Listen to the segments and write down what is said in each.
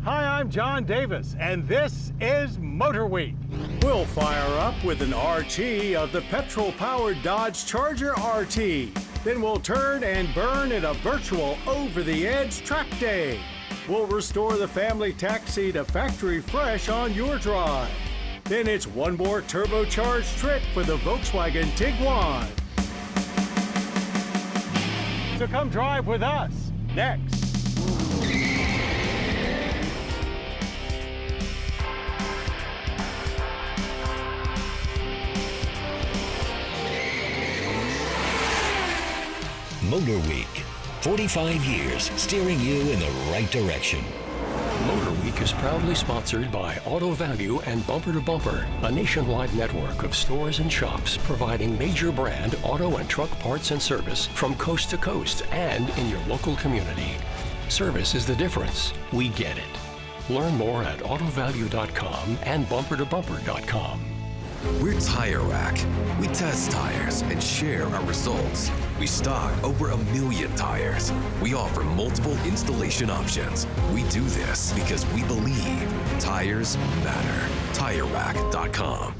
Hi, I'm John Davis, and this is MotorWeek. We'll fire up with an RT of the petrol-powered Dodge Charger RT. Then we'll turn and burn in a virtual over-the-edge track day. We'll restore the family taxi to factory fresh on your drive. Then it's one more turbocharged trip for the Volkswagen Tiguan. So come drive with us next. MotorWeek, 45 years steering you in the right direction. MotorWeek is proudly sponsored by Auto Value and Bumper to Bumper, a nationwide network of stores and shops providing major brand auto and truck parts and service from coast to coast and in your local community. Service is the difference. We get it. Learn more at autovalue.com and bumpertobumper.com. We're Tire Rack. We test tires and share our results. We stock over 1 million tires. We offer multiple installation options. We do this because we believe tires matter. TireRack.com.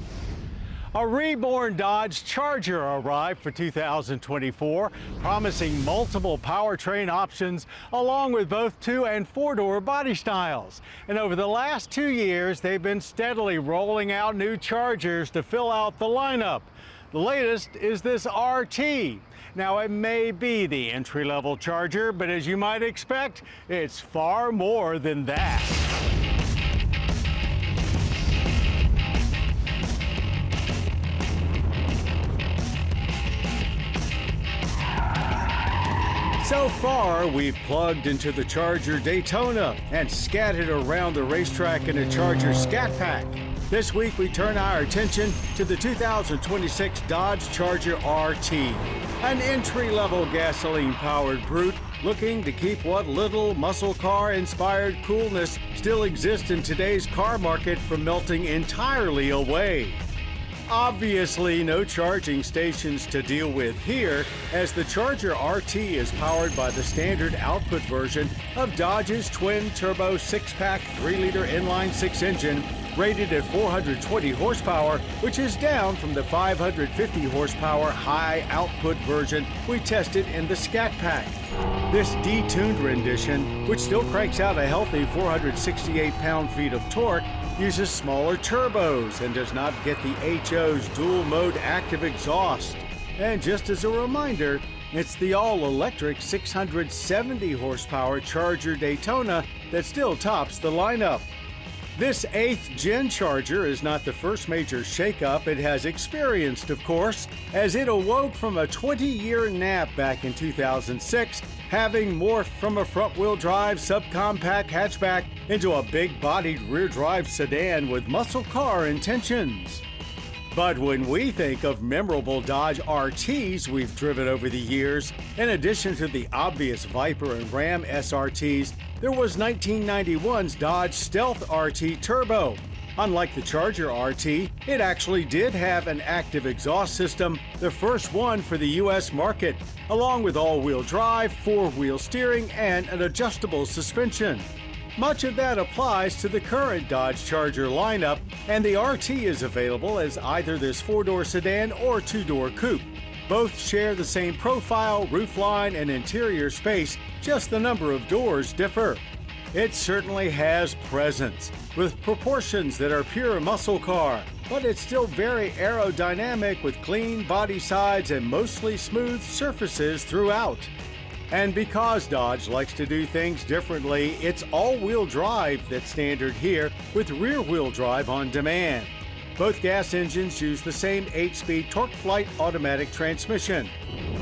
A reborn Dodge Charger arrived for 2024, promising multiple powertrain options along with both 2- and 4-door body styles. And over the last 2 years, they've been steadily rolling out new Chargers to fill out the lineup. The latest is this RT. Now, it may be the entry-level Charger, but as you might expect, it's far more than that. So far, we've plugged into the Charger Daytona and scattered around the racetrack in a Charger Scat Pack. This week, we turn our attention to the 2026 Dodge Charger RT, an entry-level gasoline-powered brute looking to keep what little muscle car-inspired coolness still exists in today's car market from melting entirely away. Obviously, no charging stations to deal with here, as the Charger RT is powered by the standard output version of Dodge's twin-turbo 6-pack 3-liter inline-6 engine, rated at 420 horsepower, which is down from the 550 horsepower high-output version we tested in the Scat Pack. This detuned rendition, which still cranks out a healthy 468 pound-feet of torque, uses smaller turbos and does not get the HO's dual-mode active exhaust. And just as a reminder, it's the all-electric 670 horsepower Charger Daytona that still tops the lineup. This 8th gen Charger is not the first major shakeup it has experienced, of course, as it awoke from a 20-year nap back in 2006, having morphed from a front-wheel drive subcompact hatchback into a big-bodied rear-drive sedan with muscle car intentions. But when we think of memorable Dodge RTs we've driven over the years, in addition to the obvious Viper and Ram SRTs, there was 1991's Dodge Stealth RT Turbo. Unlike the Charger RT, it actually did have an active exhaust system, the first one for the U.S. market, along with all-wheel drive, 4-wheel steering, and an adjustable suspension. Much of that applies to the current Dodge Charger lineup, and the RT is available as either this 4-door sedan or 2-door coupe. Both share the same profile, roofline, and interior space, just the number of doors differ. It certainly has presence, with proportions that are pure muscle car, but it's still very aerodynamic with clean body sides and mostly smooth surfaces throughout. And because Dodge likes to do things differently, it's all-wheel drive that's standard here, with rear-wheel drive on demand. Both gas engines use the same 8-speed TorqueFlite automatic transmission.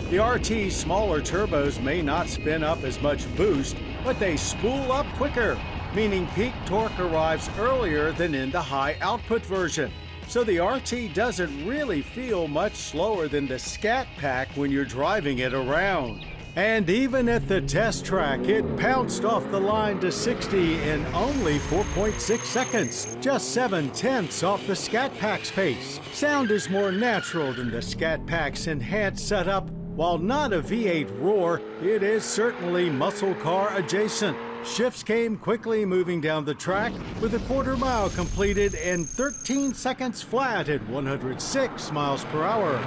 The RT's smaller turbos may not spin up as much boost, but they spool up quicker, meaning peak torque arrives earlier than in the high-output version. So the RT doesn't really feel much slower than the Scat Pack when you're driving it around. And even at the test track, it pounced off the line to 60 in only 4.6 seconds, just 7/10 off the Scat Pack's pace. Sound is more natural than the Scat Pack's enhanced setup. While not a V8 roar, it is certainly muscle car adjacent. Shifts came quickly moving down the track with a quarter mile completed in 13 seconds flat at 106 miles per hour.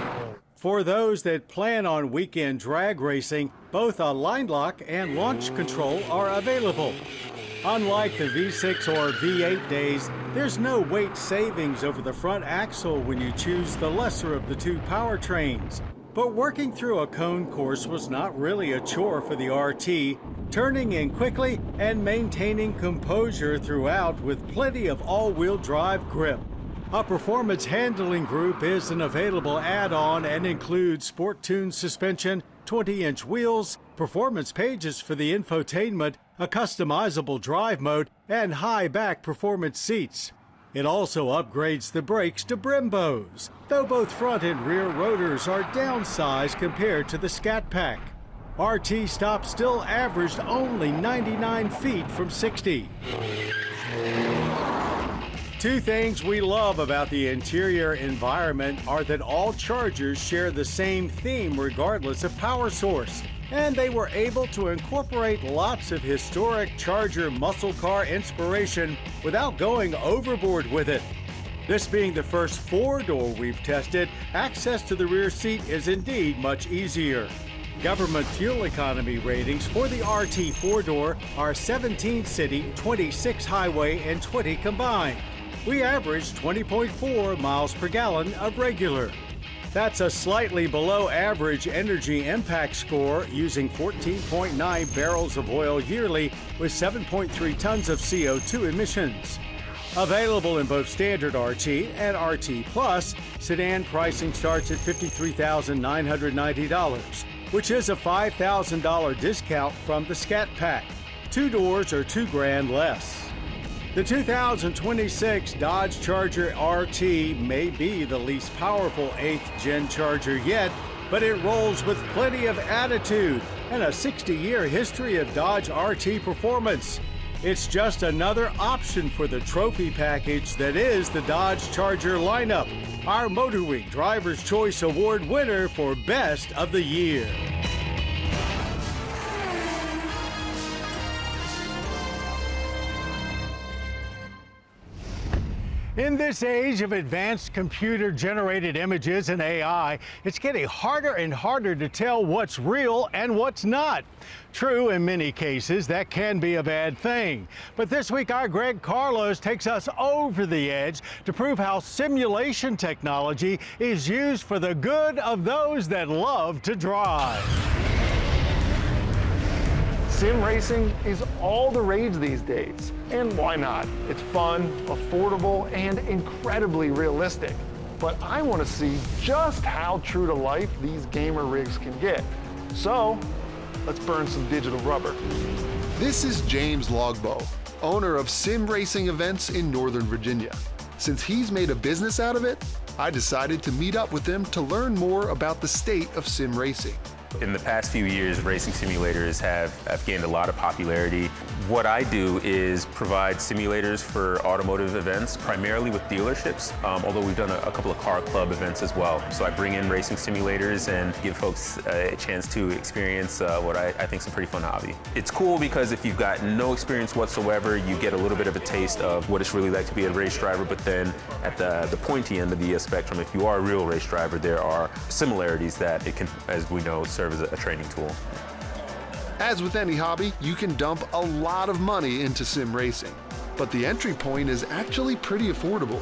For those that plan on weekend drag racing, both a line lock and launch control are available. Unlike the V6 or V8 days, there's no weight savings over the front axle when you choose the lesser of the two powertrains. But working through a cone course was not really a chore for the RT, turning in quickly and maintaining composure throughout with plenty of all-wheel drive grip. A performance handling group is an available add-on and includes sport-tuned suspension, 20-inch wheels, performance pages for the infotainment, a customizable drive mode, and high-back performance seats. It also upgrades the brakes to Brembos, though both front and rear rotors are downsized compared to the Scat Pack. RT stop still averaged only 99 feet from 60. Two things we love about the interior environment are that all Chargers share the same theme regardless of power source, and they were able to incorporate lots of historic Charger muscle car inspiration without going overboard with it. This being the first four-door we've tested, access to the rear seat is indeed much easier. Government fuel economy ratings for the RT four-door are 17 city, 26 highway, and 20 combined. We averaged 20.4 miles per gallon of regular. That's a slightly below average energy impact score using 14.9 barrels of oil yearly with 7.3 tons of CO2 emissions. Available in both standard RT and RT Plus, sedan pricing starts at $53,990, which is a $5,000 discount from the Scat Pack. Two doors are $2,000 less. The 2026 Dodge Charger RT may be the least powerful 8th gen Charger yet, but it rolls with plenty of attitude and a 60-year history of Dodge RT performance. It's just another option for the trophy package that is the Dodge Charger lineup, our MotorWeek Driver's Choice Award winner for Best of the Year. In this age of advanced computer-generated images and AI, it's getting harder and harder to tell what's real and what's not. True, in many cases, that can be a bad thing. But this week, our Greg Carlos takes us over the edge to prove how simulation technology is used for the good of those that love to drive. Sim racing is all the rage these days, and why not? It's fun, affordable, and incredibly realistic. But I want to see just how true to life these gamer rigs can get. So, let's burn some digital rubber. This is James Logbo, owner of sim racing events in Northern Virginia. Since he's made a business out of it, I decided to meet up with him to learn more about the state of sim racing. In the past few years, racing simulators have gained a lot of popularity. What I do is provide simulators for automotive events, primarily with dealerships, although we've done a couple of car club events as well. So I bring in racing simulators and give folks a chance to experience what I think is a pretty fun hobby. It's cool because if you've got no experience whatsoever, you get a little bit of a taste of what it's really like to be a race driver, but then at the pointy end of the spectrum, if you are a real race driver, there are similarities that it can, as we know, serve as a training tool. As with any hobby, you can dump a lot of money into sim racing, but the entry point is actually pretty affordable.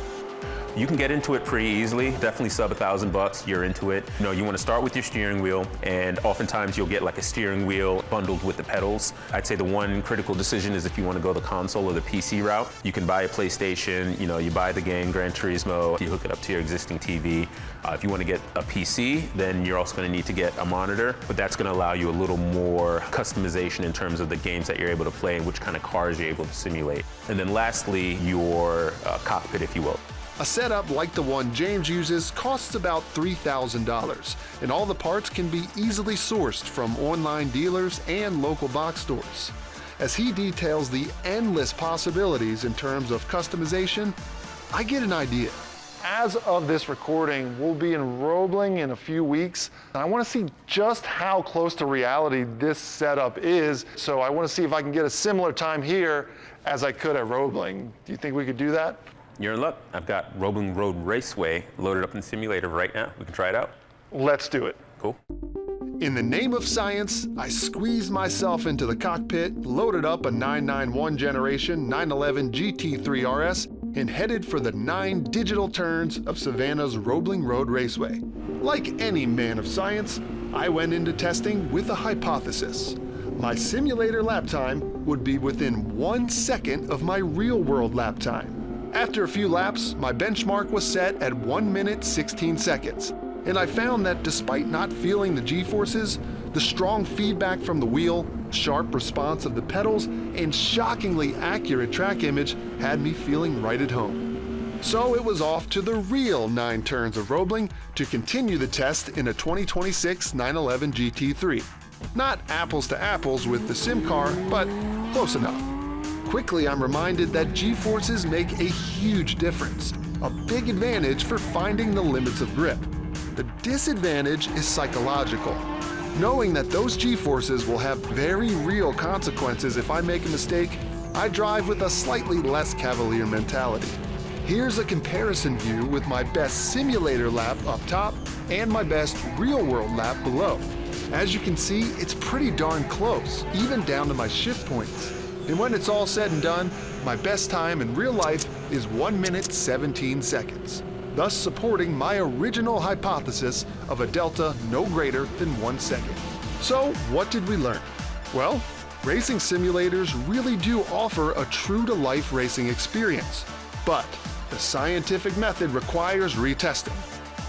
You can get into it pretty easily, definitely sub $1,000, you're into it. You know, you want to start with your steering wheel, and oftentimes you'll get like a steering wheel bundled with the pedals. I'd say the one critical decision is if you want to go the console or the PC route. You can buy a PlayStation, you know, you buy the game Gran Turismo, you hook it up to your existing TV. If you want to get a PC, then you're also going to need to get a monitor, but that's going to allow you a little more customization in terms of the games that you're able to play and which kind of cars you're able to simulate. And then lastly, your cockpit, if you will. A setup like the one James uses costs about $3,000, and all the parts can be easily sourced from online dealers and local box stores. As he details the endless possibilities in terms of customization, I get an idea. as of this recording, we'll be in Roebling in a few weeks. And I want to see just how close to reality this setup is. So I want to see if I can get a similar time here as I could at Roebling. Do you think we could do that? You're in luck. I've got Roebling Road Raceway loaded up in the simulator right now. We can try it out. Let's do it. Cool. In the name of science, I squeezed myself into the cockpit, loaded up a 991 generation 911 GT3 RS, and headed for the 9 digital turns of Savannah's Roebling Road Raceway. Like any man of science, I went into testing with a hypothesis. My simulator lap time would be within 1 second of my real-world lap time. After a few laps, my benchmark was set at 1 minute 16 seconds. And I found that despite not feeling the G-forces, the strong feedback from the wheel, sharp response of the pedals, and shockingly accurate track image had me feeling right at home. So it was off to the real 9 turns of Roebling to continue the test in a 2026 911 GT3. Not apples to apples with the sim car, but close enough. Quickly, I'm reminded that G-forces make a huge difference, a big advantage for finding the limits of grip. The disadvantage is psychological. Knowing that those G-forces will have very real consequences if I make a mistake, I drive with a slightly less cavalier mentality. Here's a comparison view with my best simulator lap up top and my best real-world lap below. As you can see, it's pretty darn close, even down to my shift points. And when it's all said and done, my best time in real life is 1 minute 17 seconds. Thus supporting my original hypothesis of a delta no greater than 1 second. So what did we learn? Well, racing simulators really do offer a true-to-life racing experience, but the scientific method requires retesting.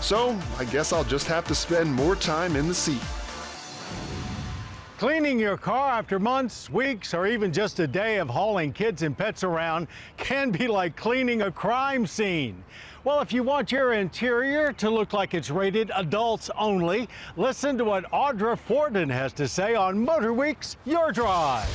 So I guess I'll just have to spend more time in the seat. Cleaning your car after months, weeks, or even just a day of hauling kids and pets around can be like cleaning a crime scene. Well, if you want your interior to look like it's rated adults only, listen to what Audra Forden has to say on MotorWeek's Your Drive.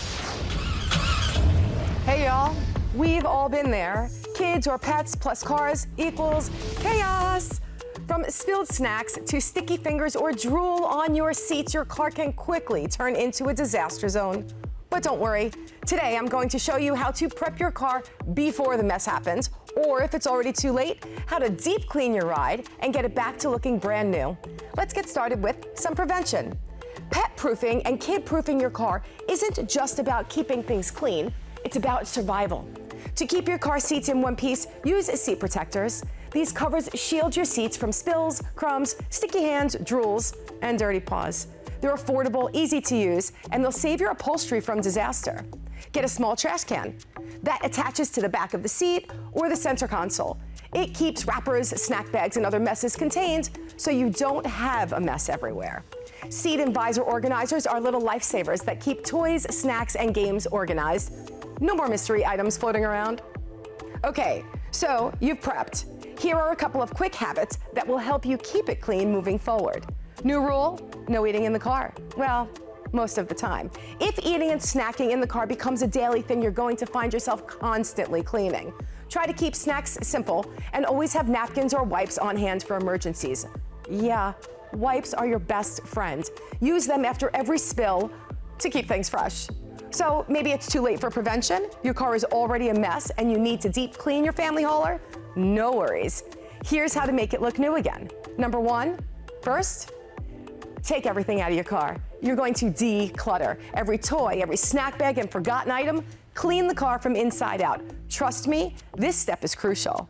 Hey y'all, we've all been there. Kids or pets plus cars equals chaos. From spilled snacks to sticky fingers or drool on your seats, your car can quickly turn into a disaster zone. But don't worry, today I'm going to show you how to prep your car before the mess happens, or if it's already too late, how to deep clean your ride and get it back to looking brand new. Let's get started with some prevention. Pet proofing and kid proofing your car isn't just about keeping things clean, it's about survival. To keep your car seats in one piece, use seat protectors. These covers shield your seats from spills, crumbs, sticky hands, drools, and dirty paws. They're affordable, easy to use, and they'll save your upholstery from disaster. Get a small trash can that attaches to the back of the seat or the center console. It keeps wrappers, snack bags, and other messes contained so you don't have a mess everywhere. Seat and visor organizers are little lifesavers that keep toys, snacks, and games organized. No more mystery items floating around. Okay, so you've prepped. Here are a couple of quick habits that will help you keep it clean moving forward. New rule, no eating in the car. Well, most of the time. If eating and snacking in the car becomes a daily thing, you're going to find yourself constantly cleaning. Try to keep snacks simple and always have napkins or wipes on hand for emergencies. Yeah, wipes are your best friend. Use them after every spill to keep things fresh. So maybe it's too late for prevention, your car is already a mess and you need to deep clean your family hauler? No worries. Here's how to make it look new again. Number one, first, take everything out of your car. You're going to declutter. Every toy, every snack bag, and forgotten item, clean the car from inside out. Trust me, this step is crucial.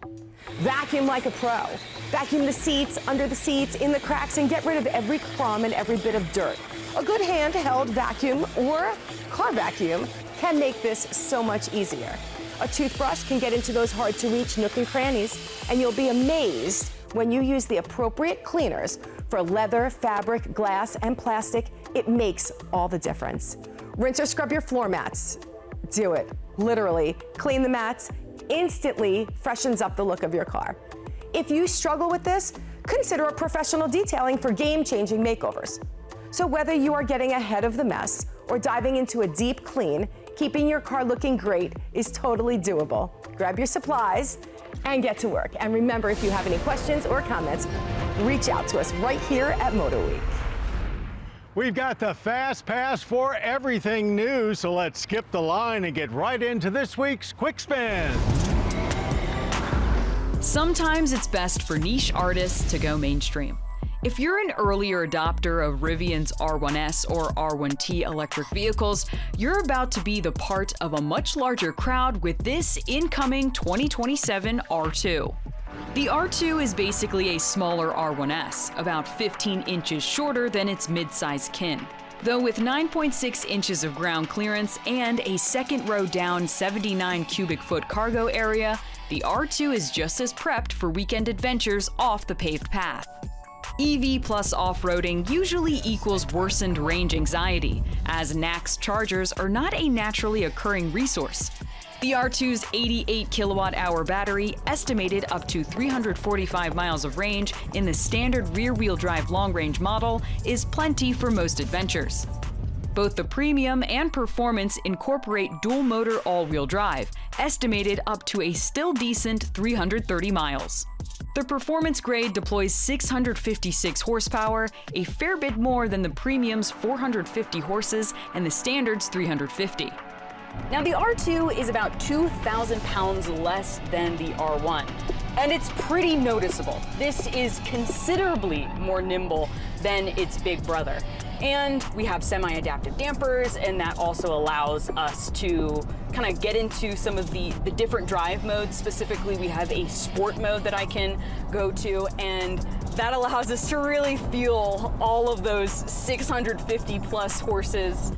Vacuum like a pro. Vacuum the seats, under the seats, in the cracks, and get rid of every crumb and every bit of dirt. A good handheld vacuum or car vacuum can make this so much easier. A toothbrush can get into those hard-to-reach nook and crannies, and you'll be amazed when you use the appropriate cleaners for leather, fabric, glass, and plastic. It makes all the difference. Rinse or scrub your floor mats. Do it, literally. Clean the mats, instantly freshens up the look of your car. If you struggle with this, consider a professional detailing for game-changing makeovers. So whether you are getting ahead of the mess or diving into a deep clean, keeping your car looking great is totally doable. Grab your supplies and get to work. And remember, if you have any questions or comments, reach out to us right here at MotorWeek. We've got the Fast Pass for everything new, so let's skip the line and get right into this week's Quick Spin. Sometimes it's best for niche artists to go mainstream. If you're an earlier adopter of Rivian's R1S or R1T electric vehicles, you're about to be the part of a much larger crowd with this incoming 2027 R2. The R2 is basically a smaller R1S, about 15 inches shorter than its mid-size kin. Though with 9.6 inches of ground clearance and a second row down 79 cubic foot cargo area, the R2 is just as prepped for weekend adventures off the paved path. EV plus off-roading usually equals worsened range anxiety, as NACS chargers are not a naturally occurring resource. The R2's 88 kilowatt-hour battery, estimated up to 345 miles of range in the standard rear-wheel drive long-range model, is plenty for most adventures. Both the Premium and Performance incorporate dual-motor all-wheel drive, estimated up to a still decent 330 miles. The Performance grade deploys 656 horsepower, a fair bit more than the Premium's 450 horses and the Standard's 350. Now, the R2 is about 2,000 pounds less than the R1, and it's pretty noticeable. This is considerably more nimble than its big brother. And we have semi-adaptive dampers, and that also allows us to kind of get into some of the different drive modes. Specifically, we have a sport mode that I can go to, and that allows us to really feel all of those 650 plus horses.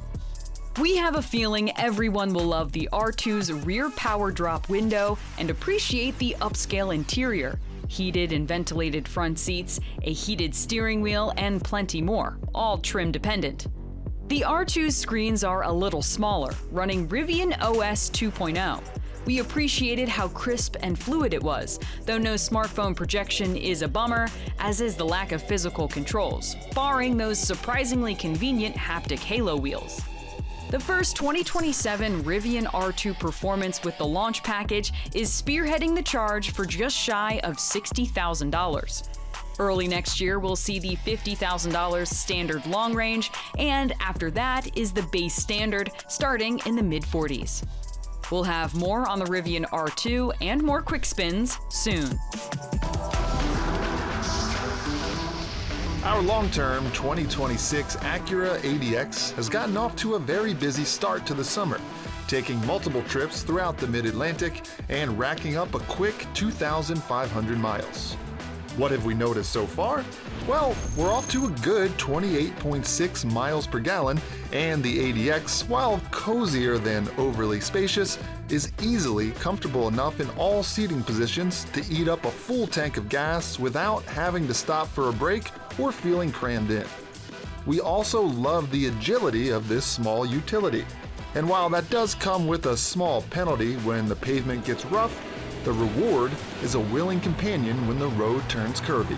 We have a feeling everyone will love the R2's rear power drop window and appreciate the upscale interior. Heated and ventilated front seats, a heated steering wheel, and plenty more, all trim dependent. The R2's screens are a little smaller, running Rivian OS 2.0. We appreciated how crisp and fluid it was, though no smartphone projection is a bummer, as is the lack of physical controls, barring those surprisingly convenient haptic halo wheels. The first 2027 Rivian R2 Performance with the launch package is spearheading the charge for just shy of $60,000. Early next year, we'll see the $50,000 standard long range, and after that is the base standard, starting in the mid-40s. We'll have more on the Rivian R2 and more quick spins soon. Our long-term 2026 Acura ADX has gotten off to a very busy start to the summer, taking multiple trips throughout the Mid-Atlantic and racking up a quick 2,500 miles. What have we noticed so far? Well, we're off to a good 28.6 miles per gallon, and the ADX, while cozier than overly spacious, is easily comfortable enough in all seating positions to eat up a full tank of gas without having to stop for a break or feeling crammed in. We also love the agility of this small utility. And while that does come with a small penalty when the pavement gets rough, the reward is a willing companion when the road turns curvy.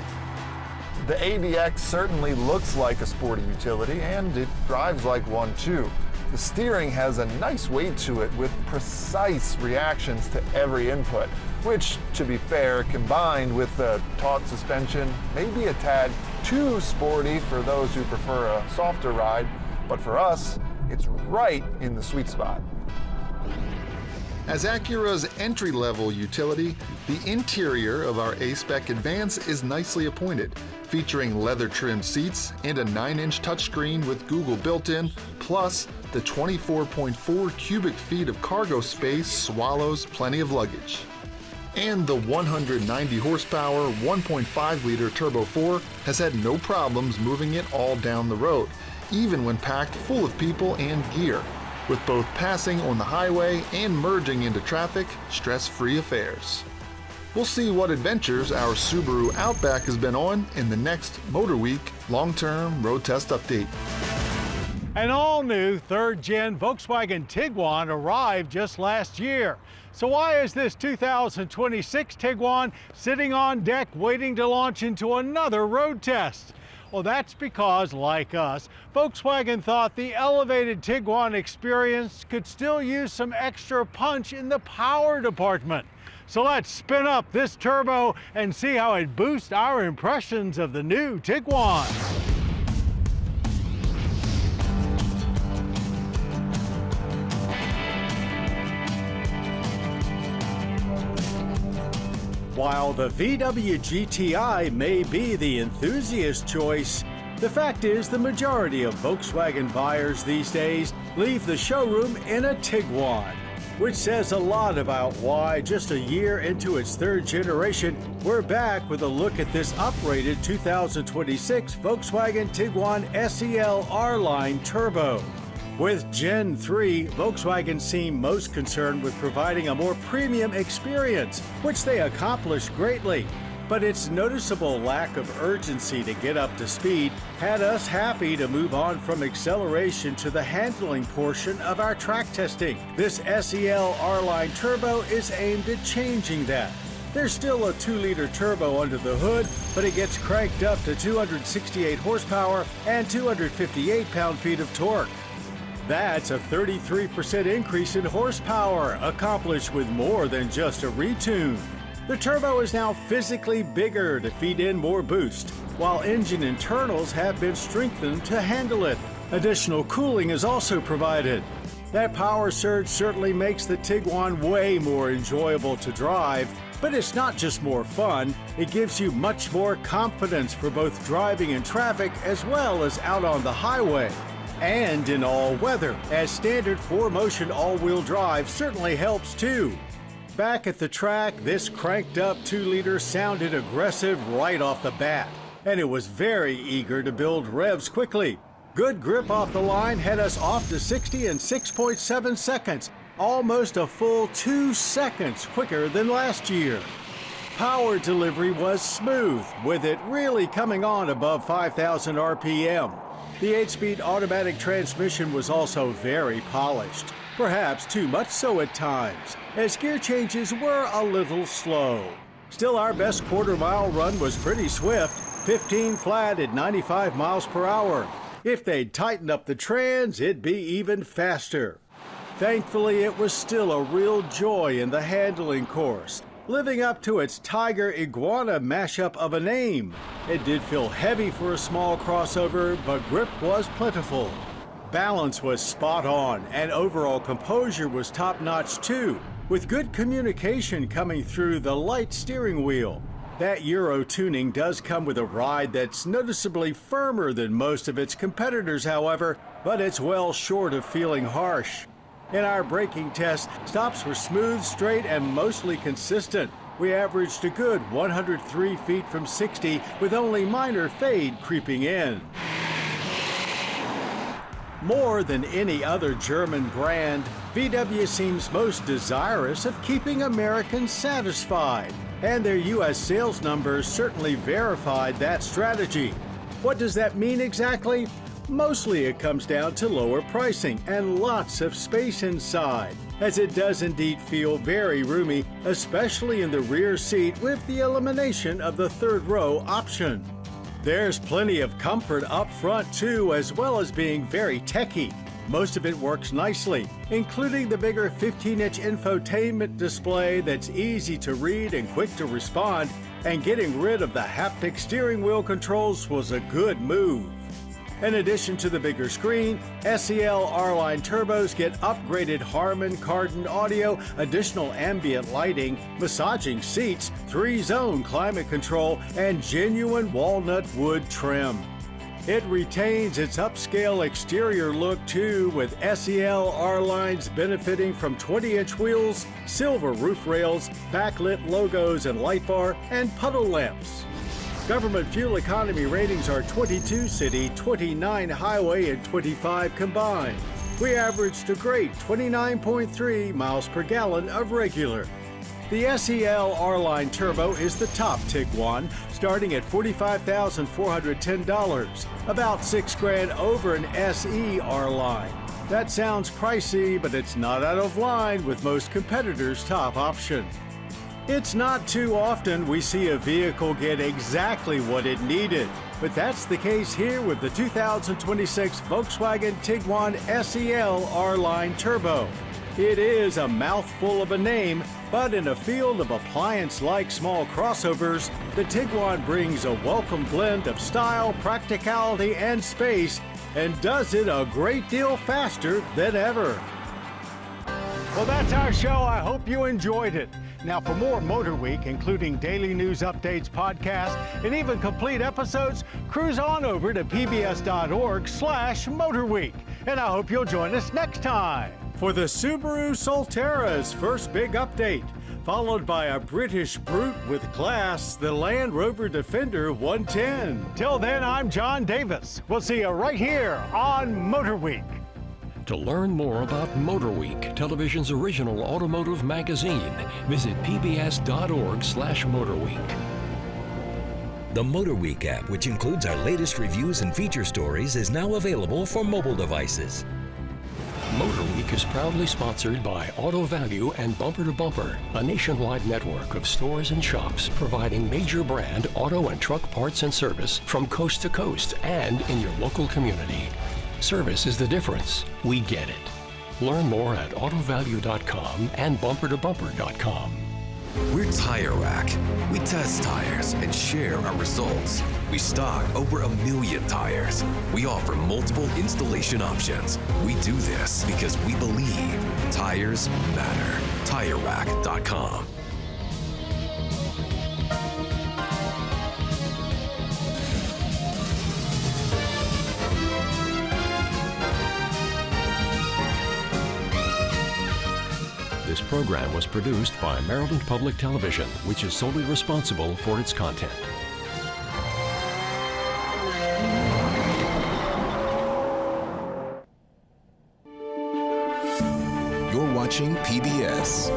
The ADX certainly looks like a sporty utility, and it drives like one too. The steering has a nice weight to it with precise reactions to every input, which, to be fair, combined with the taut suspension, may be a tad too sporty for those who prefer a softer ride, but for us, it's right in the sweet spot. As Acura's entry-level utility, the interior of our A-Spec Advance is nicely appointed, featuring leather-trimmed seats and a 9-inch touchscreen with Google built-in, plus the 24.4 cubic feet of cargo space swallows plenty of luggage. And the 190 horsepower 1.5-liter Turbo 4 has had no problems moving it all down the road, even when packed full of people and gear, with both passing on the highway and merging into traffic stress-free affairs. We'll see what adventures our Subaru Outback has been on in the next MotorWeek long-term road test update. An all-new third-gen Volkswagen Tiguan arrived just last year. So why is this 2026 Tiguan sitting on deck waiting to launch into another road test? Well, that's because, like us, Volkswagen thought the elevated Tiguan experience could still use some extra punch in the power department. So let's spin up this turbo and see how it boosts our impressions of the new Tiguan. While the VW GTI may be the enthusiast choice, the fact is the majority of Volkswagen buyers these days leave the showroom in a Tiguan, which says a lot about why just a year into its third generation, we're back with a look at this uprated 2026 Volkswagen Tiguan SEL R-Line Turbo. With Gen 3, Volkswagen seemed most concerned with providing a more premium experience, which they accomplished greatly. But its noticeable lack of urgency to get up to speed had us happy to move on from acceleration to the handling portion of our track testing. This SEL R-Line Turbo is aimed at changing that. There's still a 2-liter turbo under the hood, but it gets cranked up to 268 horsepower and 258 pound-feet of torque. That's a 33% increase in horsepower, accomplished with more than just a retune. The turbo is now physically bigger to feed in more boost, while engine internals have been strengthened to handle it. Additional cooling is also provided. That power surge certainly makes the Tiguan way more enjoyable to drive, but it's not just more fun, it gives you much more confidence for both driving in traffic as well as out on the highway. And in all weather, as standard 4Motion all-wheel drive certainly helps too. Back at the track, this cranked up 2-liter sounded aggressive right off the bat, and it was very eager to build revs quickly. Good grip off the line had us off to 60 in 6.7 seconds, almost a full 2 seconds quicker than last year. Power delivery was smooth, with it really coming on above 5,000 RPM. The 8-speed automatic transmission was also very polished, perhaps too much so at times, as gear changes were a little slow. Still, our best quarter-mile run was pretty swift, 15 flat at 95 miles per hour. If they'd tightened up the trans, it'd be even faster. Thankfully, it was still a real joy in the handling course, living up to its Tiger Iguana mashup of a name. It did feel heavy for a small crossover, but grip was plentiful. Balance was spot on, and overall composure was top-notch too, with good communication coming through the light steering wheel. That Euro tuning does come with a ride that's noticeably firmer than most of its competitors, however, but it's well short of feeling harsh. In our braking test, stops were smooth, straight, and mostly consistent. We averaged a good 103 feet from 60, with only minor fade creeping in. More than any other German brand, VW seems most desirous of keeping Americans satisfied, and their U.S. sales numbers certainly verified that strategy. What does that mean exactly? Mostly it comes down to lower pricing and lots of space inside, as it does indeed feel very roomy, especially in the rear seat with the elimination of the third row option. There's plenty of comfort up front too, as well as being very techy. Most of it works nicely, including the bigger 15-inch infotainment display that's easy to read and quick to respond, and getting rid of the haptic steering wheel controls was a good move. In addition to the bigger screen, SEL R-Line turbos get upgraded Harman Kardon audio, additional ambient lighting, massaging seats, 3-zone climate control, and genuine walnut wood trim. It retains its upscale exterior look too, with SEL R-Lines benefiting from 20-inch wheels, silver roof rails, backlit logos and light bar, and puddle lamps. Government fuel economy ratings are 22 city, 29 highway, and 25 combined. We averaged a great 29.3 miles per gallon of regular. The SEL R-Line Turbo is the top Tiguan, starting at $45,410, about $6,000 over an SE R-Line. That sounds pricey, but it's not out of line with most competitors' top option. It's not too often we see a vehicle get exactly what it needed, but that's the case here with the 2026 Volkswagen Tiguan SEL R-Line Turbo. It is a mouthful of a name, but in a field of appliance-like small crossovers, the Tiguan brings a welcome blend of style, practicality, and space, and does it a great deal faster than ever. Well, that's our show. I hope you enjoyed it. Now, for more MotorWeek, including daily news updates, podcasts, and even complete episodes, cruise on over to pbs.org/MotorWeek. And I hope you'll join us next time for the Subaru Solterra's first big update, followed by a British brute with class, the Land Rover Defender 110. Till then, I'm John Davis. We'll see you right here on MotorWeek. To learn more about MotorWeek, television's original automotive magazine, visit pbs.org/MotorWeek. The MotorWeek app, which includes our latest reviews and feature stories, is now available for mobile devices. MotorWeek is proudly sponsored by Auto Value and Bumper to Bumper, a nationwide network of stores and shops providing major brand auto and truck parts and service from coast to coast and in your local community. Service is the difference. We get it. Learn more at autovalue.com and bumpertobumper.com. We're Tire Rack. We test tires and share our results. We stock over 1 million tires. We offer multiple installation options. We do this because we believe tires matter. TireRack.com. This program was produced by Maryland Public Television, which is solely responsible for its content. You're watching PBS.